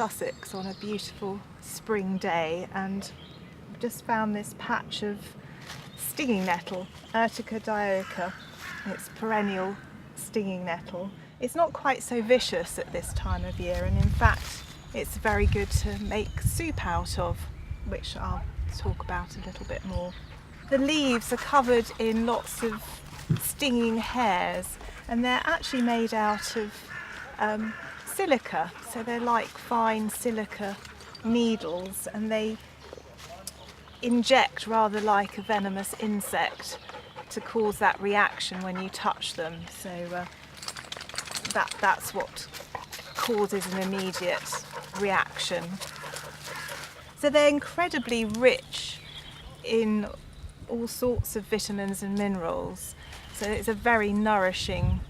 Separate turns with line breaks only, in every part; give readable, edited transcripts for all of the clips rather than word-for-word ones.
Sussex on a beautiful spring day, and just found this patch of stinging nettle, Urtica dioica. It's perennial stinging nettle. It's not quite so vicious at this time of year, and in fact it's very good to make soup out of, which I'll talk about a little bit more. The leaves are covered in lots of stinging hairs, and they're actually made out of silica, so they're like fine silica needles, and they inject rather like a venomous insect to cause that reaction when you touch them. So that's what causes an immediate reaction. So they're incredibly rich in all sorts of vitamins and minerals. So it's a very nourishing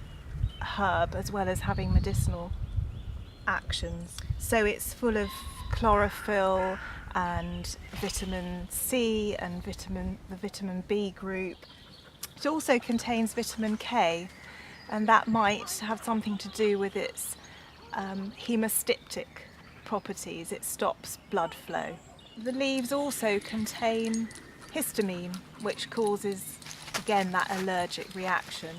herb as well as having medicinal actions. So it's full of chlorophyll and vitamin C and the vitamin B group. It also contains vitamin K, and that might have something to do with its hemostatic properties. It stops blood flow. The leaves also contain histamine, which causes, again, that allergic reaction.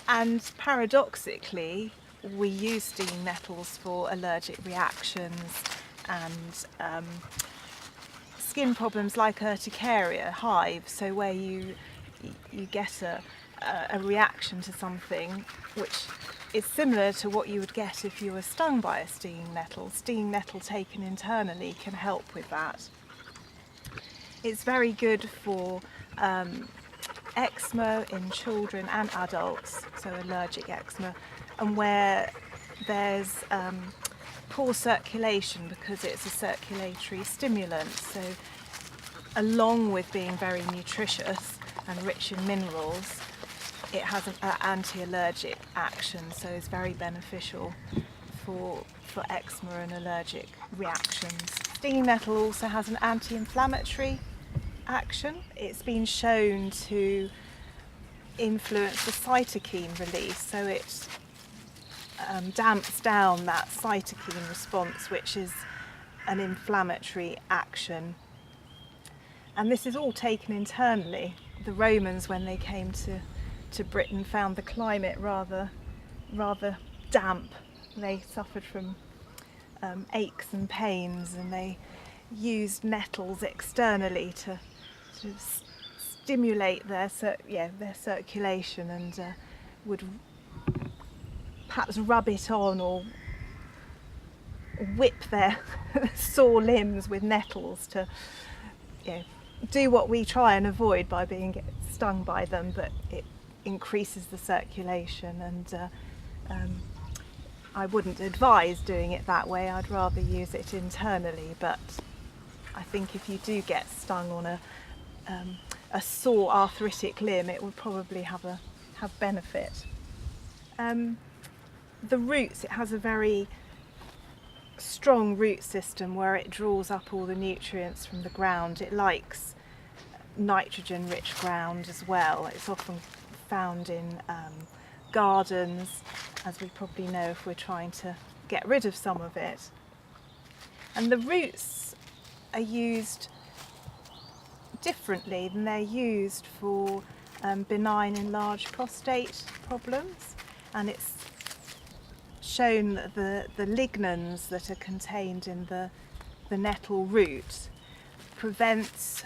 And paradoxically, we use stinging nettles for allergic reactions and skin problems like urticaria, hives, so where you get a reaction to something which is similar to what you would get if you were stung by a stinging nettle. Stinging nettle taken internally can help with that. It's very good for eczema in children and adults, so allergic eczema, and where there's poor circulation, because it's a circulatory stimulant. So along with being very nutritious and rich in minerals, it has an anti-allergic action, so it's very beneficial for eczema and allergic reactions. Stinging nettle also has an anti-inflammatory action. It's been shown to influence the cytokine release, so it damps down that cytokine response, which is an inflammatory action. And this is all taken internally. The Romans, when they came to Britain, found the climate rather damp. They suffered from aches and pains, and they used nettles externally to stimulate their circulation, and would perhaps rub it on or whip their sore limbs with nettles to do what we try and avoid by being stung by them, but it increases the circulation, and I wouldn't advise doing it that way. I'd rather use it internally, but I think if you do get stung on a sore arthritic limb, it would probably have benefit. The roots, it has a very strong root system where it draws up all the nutrients from the ground. It likes nitrogen rich ground as well. It's often found in gardens, as we probably know, if we're trying to get rid of some of it. And the roots are used differently than they're used for benign enlarged prostate problems, and it's shown that the lignans that are contained in the nettle root prevent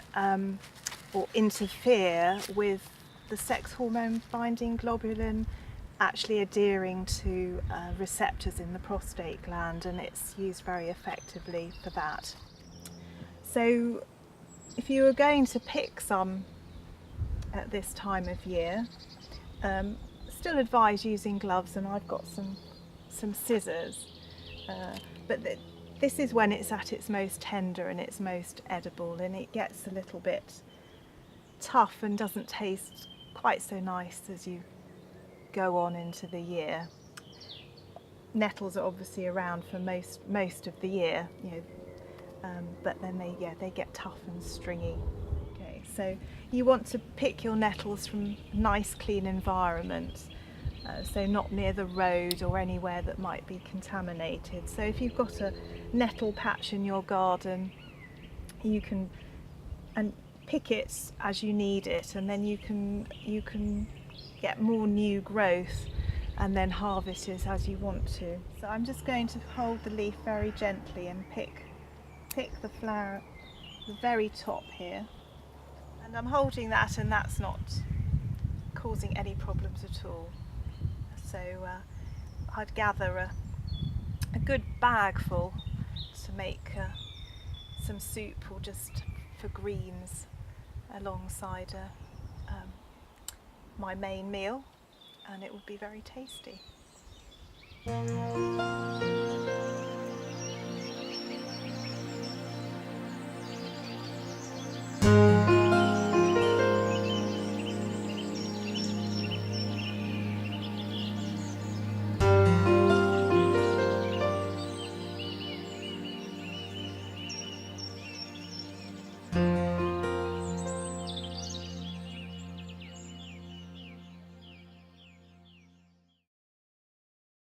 or interfere with the sex hormone binding globulin actually adhering to receptors in the prostate gland, and it's used very effectively for that. So if you were going to pick some at this time of year, still advise using gloves, and I've got some scissors, but this is when it's at its most tender and its most edible, and it gets a little bit tough and doesn't taste quite so nice as you go on into the year. Nettles are obviously around for most of the year, but then they get tough and stringy. Okay, so you want to pick your nettles from nice clean environments so not near the road or anywhere that might be contaminated. So if you've got a nettle patch in your garden, you can pick it as you need it, and then you can get more new growth and then harvest it as you want to. So I'm just going to hold the leaf very gently and pick the flower, the very top here, and I'm holding that, and that's not causing any problems at all. So I'd gather a good bagful to make some soup, or just for greens alongside my main meal, and it would be very tasty.